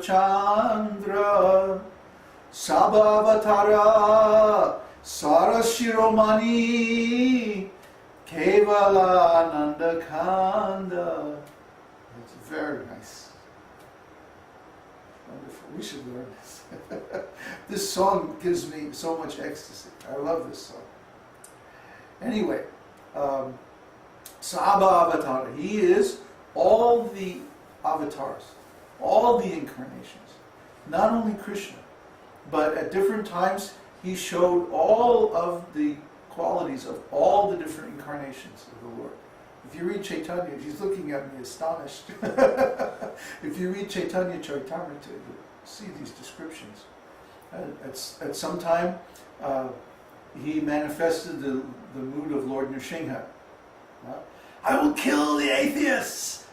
Chandra Sabhavatara Sarashiromani Kevalananda Kanda. It's very nice. Wonderful. We should learn this. This song gives me so much ecstasy. I love this song. Anyway, Sabhavatara. He is all the avatars, all the incarnations. Not only Krishna, but at different times he showed all of the qualities of all the different incarnations of the Lord. If you read Caitanya, he's looking at me astonished. If you read Caitanya-caritāmṛta, you see these descriptions. At some time, he manifested the mood of Lord Nrsimha. I will kill the atheists!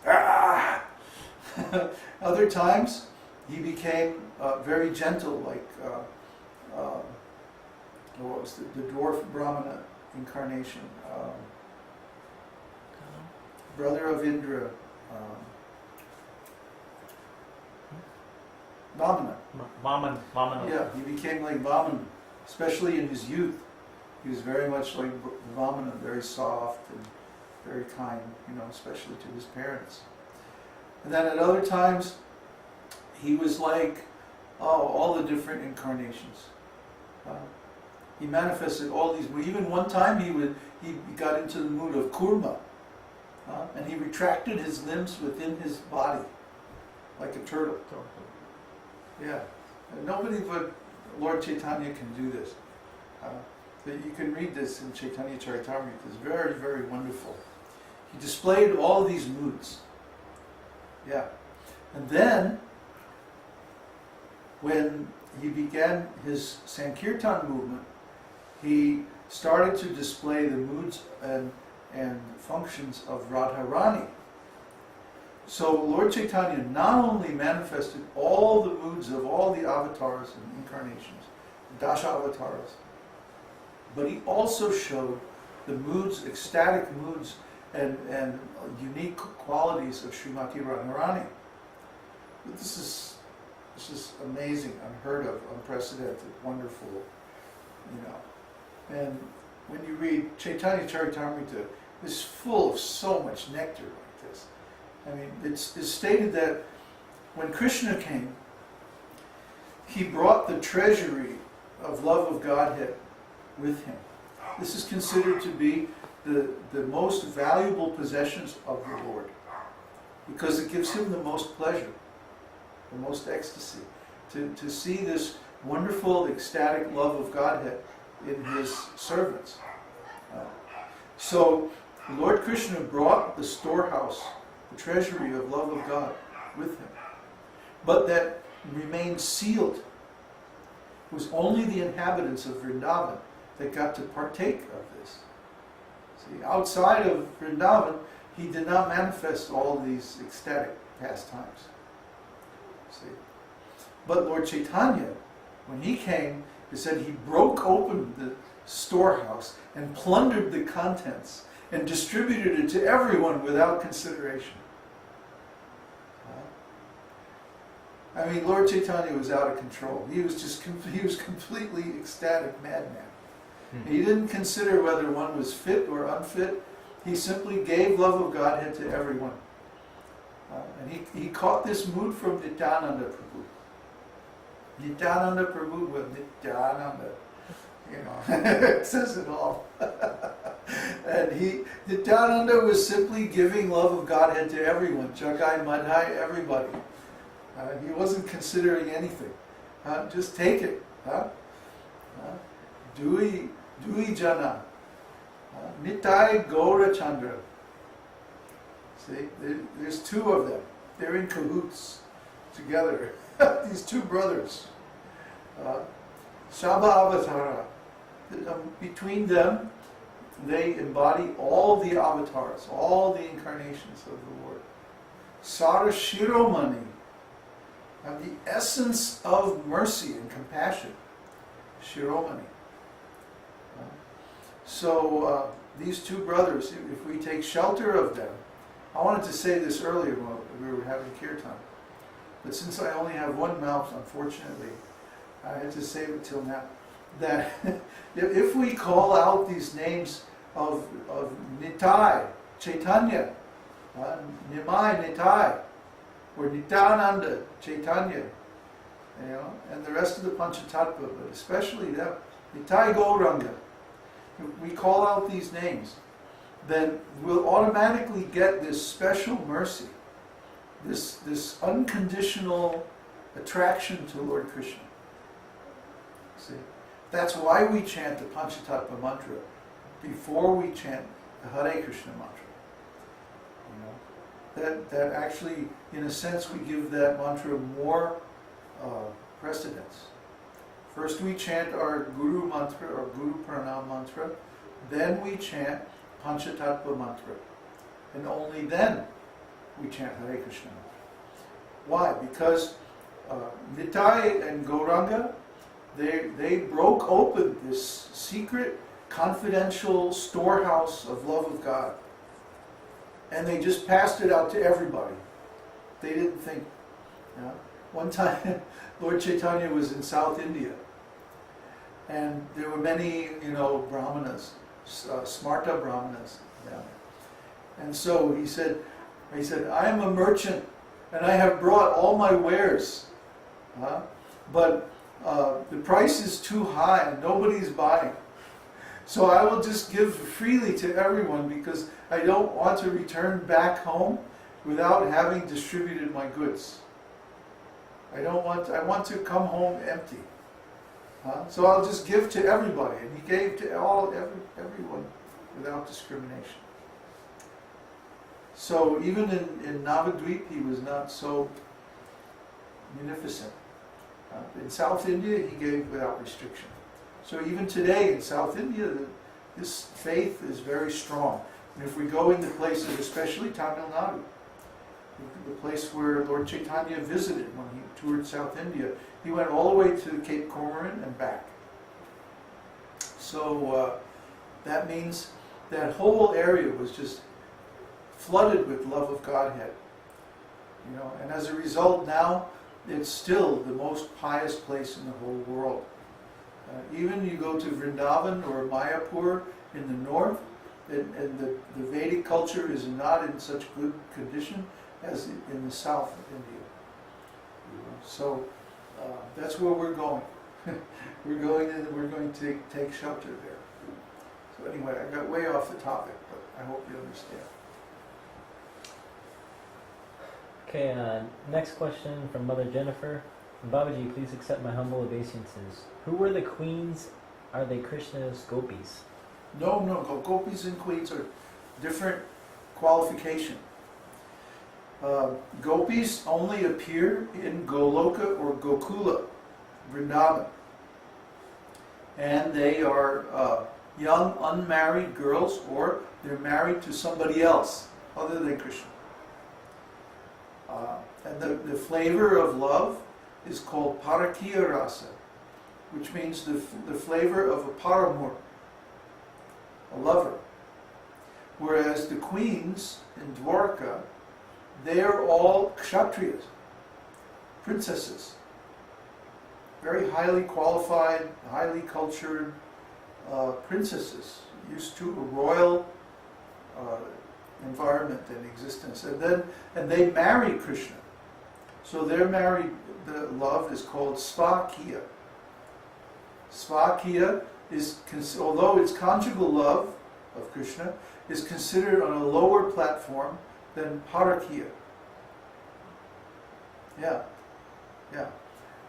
Other times, he became very gentle, like what was the dwarf Brahmana incarnation, brother of Indra, Vamana. Yeah, he became like Vamana, especially in his youth. He was very much like Vamana, very soft and very kind, especially to his parents. And then at other times, he was like, all the different incarnations. He manifested all these. Even one time he got into the mood of kurma, and he retracted his limbs within his body, like a turtle. Yeah, and nobody but Lord Chaitanya can do this. You can read this in Caitanya-caritāmṛta. It's very, very wonderful. He displayed all these moods. Yeah, and then when he began his Sankirtan movement, he started to display the moods and functions of Radharani. So Lord Chaitanya not only manifested all the moods of all the avatars and incarnations, Dasha avatars, but he also showed the moods, ecstatic moods, and unique qualities of Srimati Radharani. This is amazing, unheard of, unprecedented, wonderful, And when you read Caitanya-caritāmṛta, it's full of so much nectar like this. I mean, it's stated that when Krishna came, he brought the treasury of love of Godhead with him. This is considered to be the most valuable possessions of the Lord, because it gives him the most pleasure, the most ecstasy, to see this wonderful, ecstatic love of Godhead in his servants. So Lord Krishna brought the storehouse, the treasury of love of God with him, but that remained sealed. It was only the inhabitants of Vrindavan that got to partake of this. See, outside of Vrindavan, he did not manifest all these ecstatic pastimes. See, but Lord Chaitanya, when he came, it said he broke open the storehouse and plundered the contents and distributed it to everyone without consideration. I mean, Lord Chaitanya was out of control. He was completely ecstatic madman. He didn't consider whether one was fit or unfit. He simply gave love of Godhead to everyone. And he caught this mood from Nityananda Prabhu. Nityananda Prabhu, well, Nityananda, it says it all. And Nityananda was simply giving love of Godhead to everyone. Jagai, Madhai, everybody. He wasn't considering anything. Just take it. Dui Jana. Nitai Gaura Chandra. See, there's two of them. They're in cahoots together. These two brothers. Shabha Avatara. Between them, they embody all the avatars, all the incarnations of the Lord. Sara Shiromani. The essence of mercy and compassion. Shiromani. So these two brothers, if we take shelter of them, I wanted to say this earlier when we were having kirtan. but since I only have one mouth, unfortunately, I had to save it till now, that if we call out these names of Nitai, Chaitanya, Nimai Nitai, or Nityananda, Chaitanya, and the rest of the Panchatattva, but especially that Nitai Gauranga, if we call out these names, then we'll automatically get this special mercy, this unconditional attraction to Lord Krishna. See, that's why we chant the Panchatattva mantra before we chant the Hare Krishna mantra. That actually, in a sense, we give that mantra more precedence. First we chant our Guru mantra, or Guru Pranam mantra, then we chant Panchatattva mantra, and only then we chant Hare Krishna mantra. Why? Because Nitai and Gauranga, they broke open this secret, confidential storehouse of love of God. And they just passed it out to everybody. They didn't think. One time, Lord Chaitanya was in South India, and there were many, brahmanas, smarta brahmanas down there. And so he said, I am a merchant, and I have brought all my wares, but the price is too high, and nobody's buying. So I will just give freely to everyone, because I don't want to return back home without having distributed my goods. I want to come home empty. So I'll just give to everybody. And he gave to everyone without discrimination. So even in Navadvip, he was not so munificent. In South India, he gave without restriction. So even today in South India, this faith is very strong. And if we go into places, especially Tamil Nadu, the place where Lord Chaitanya visited when he toured South India, he went all the way to Cape Comorin and back. So that means that whole area was just flooded with love of Godhead. And as a result, now it's still the most pious place in the whole world. Even you go to Vrindavan or Mayapur in the north, and the Vedic culture is not in such good condition as in the south of India. So that's where we're going. We're going to take shelter there. So anyway, I got way off the topic, but I hope you understand. Okay, next question from Mother Jennifer. Babaji, please accept my humble obeisances. Who were the queens? Are they Krishna's gopis? No, gopis and queens are different qualification. Gopis only appear in Goloka or Gokula, Vrindavan. And they are young, unmarried girls, or they're married to somebody else other than Krishna. And the flavor of love is called Parakiya Rasa, which means the flavor of a paramour, a lover. Whereas the queens in Dwarka, they are all kshatriyas, princesses. Very highly qualified, highly cultured princesses, used to a royal environment and existence. And they marry Krishna. So they're married, the love is called Svakiya. Svakiya is, although it's conjugal love of Krishna, is considered on a lower platform than Parakiya. Yeah.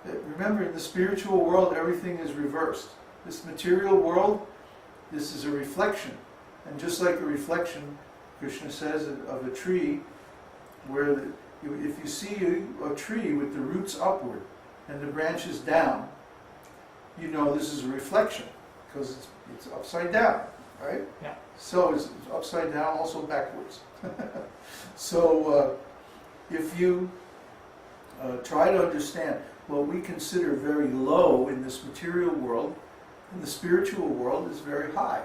Remember, in the spiritual world, everything is reversed. This material world, this is a reflection. And just like a reflection, Krishna says, of a tree, where if you see a tree with the roots upward and the branches down, you know this is a reflection, because it's upside down, right? Yeah. So it's upside down, also backwards. So if you try to understand what we consider very low in this material world, in the spiritual world is very high.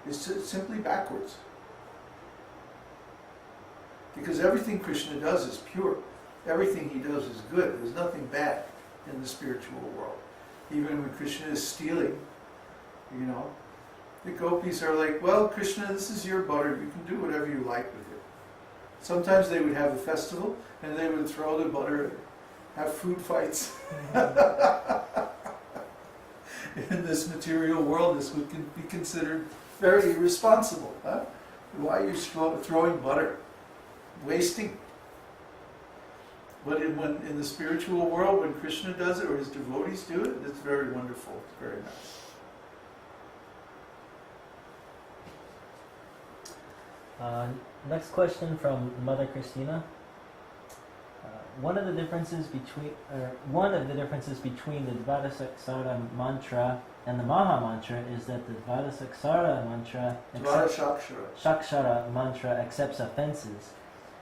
It's simply backwards. Because everything Krishna does is pure. everything he does is good. There's nothing bad in the spiritual world. Even when Krishna is stealing, you know, the gopis are like, well, Krishna, this is your butter. You can do whatever you like with it. Sometimes they would have a festival and they would throw the butter and have food fights. In this material world, this would be considered very irresponsible. Huh? Why are you throwing butter? Wasting. But in the spiritual world, when Krishna does it or his devotees do it, it's very wonderful. It's very nice. Next question from Mother Christina. One of the differences between the Dvadasaksara mantra and the Maha mantra is that the Dvadasaksara mantra Dvadashakshara mantra accepts offenses,